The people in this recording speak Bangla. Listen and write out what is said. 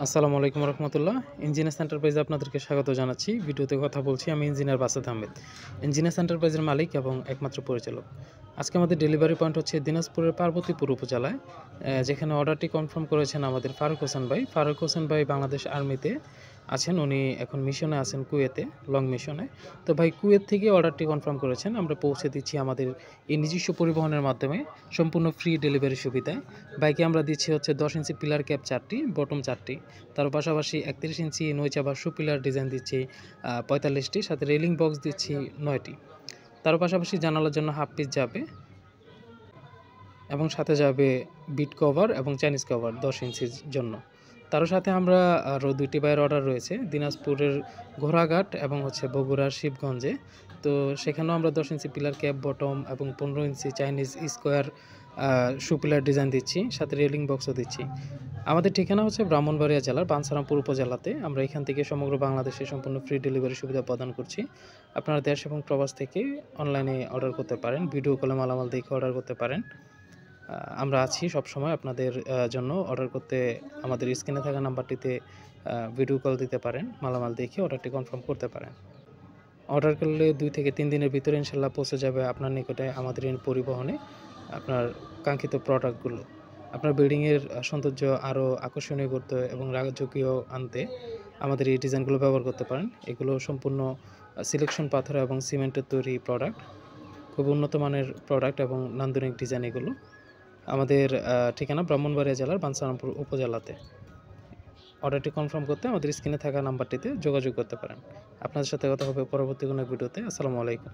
আসসালামু আলাইকুম রহমতুল্লাহ। ইঞ্জিনিয়ার্স এন্টারপ্রাইজে আপনাদেরকে স্বাগত জানাচ্ছি। ভিডিওতে কথা বলছি আমি ইঞ্জিনিয়ার বাসাত আহমেদ। ইঞ্জিনিয়ার্স এন্টারপ্রাইজের মালিক এবং একমাত্র পরিচালক। আজকে আমাদের ডেলিভারি পয়েন্ট হচ্ছে দিনাজপুরের পার্বতীপুর উপজেলায়, যেখানে অর্ডারটি কনফার্ম করেছেন আমাদের ফারুক হোসেন ভাই। ফারুক হোসেন ভাই বাংলাদেশ আর্মিতে আছেন। উনি এখন মিশনে আছেন কুয়েতে, লং মিশনে। তো ভাই কুয়েত থেকে অর্ডারটি কনফার্ম করেছেন। আমরা পৌঁছে দিচ্ছি আমাদের এই নিজস্ব পরিবহনের মাধ্যমে সম্পূর্ণ ফ্রি ডেলিভারি সুবিধায়। বাইকে আমরা দিচ্ছি হচ্ছে 10 ইঞ্চি পিলার ক্যাপ 4টি, বটম 4টি। তার পাশাপাশি 31 ইঞ্চি নইচা বা পিলার ডিজাইন দিচ্ছি 45টি, সাথে রেলিং বক্স দিচ্ছি 9টি। তার পাশাপাশি জানালার জন্য হাফ পিস যাবে এবং সাথে যাবে বিট কভার এবং চাইনিজ কভার 10 ইঞ্চির জন্য। তারও সাথে আমরা আরও 2টি বাইয়ের অর্ডার রয়েছে দিনাজপুরের ঘোড়াঘাট এবং হচ্ছে বগুড়ার শিবগঞ্জে। তো সেখানেও আমরা 10 ইঞ্চি পিলার ক্যাপ বটম এবং 15 ইঞ্চি চাইনিজ স্কোয়ার পিলার ডিজাইন দিচ্ছি, সাথে রেলিং বক্সও দিচ্ছি। আমাদের ঠিকানা হচ্ছে ব্রাহ্মণবাড়িয়া জেলার বাঞ্ছারামপুর উপজেলাতে। আমরা এখান থেকে সমগ্র বাংলাদেশে সম্পূর্ণ ফ্রি ডেলিভারি সুবিধা প্রদান করছি। আপনারা দেশ এবং প্রবাস থেকে অনলাইনে অর্ডার করতে পারেন, ভিডিও কলে মালামাল দেখে অর্ডার করতে পারেন। আমরা আছি সবসময় আপনাদের জন্য। অর্ডার করতে আমাদের স্ক্রিনে থাকা নাম্বারটিতে ভিডিও কল দিতে পারেন, মালামাল দেখে অর্ডারটি কনফার্ম করতে পারেন। অর্ডার করলে 2 থেকে 3 দিনের ভিতরে ইনশাল্লাহ পৌঁছে যাবে আপনার নিকটে আমাদের এই পরিবহনে আপনার কাঙ্ক্ষিত প্রোডাক্টগুলো। আপনার বিল্ডিংয়ের সৌন্দর্য আরও আকর্ষণীয় করতে এবং রাজকীয় আনতে আমাদের এই ডিজাইনগুলো ব্যবহার করতে পারেন। এগুলো সম্পূর্ণ সিলেকশন পাথর এবং সিমেন্টের তৈরি প্রোডাক্ট। খুব উন্নত মানের প্রোডাক্ট এবং নান্দনিক ডিজাইন এগুলো। আমাদের ঠিকানা ব্রাহ্মণবাড়িয়া জেলার বাঞ্ছারামপুর উপজেলাতে। অর্ডারটি কনফার্ম করতে আমাদের স্ক্রিনে থাকা নাম্বারটিতে যোগাযোগ করতে পারেন। আপনাদের সাথে কথা হবে পরবর্তী কোনো ভিডিওতে। আসসালামু আলাইকুম।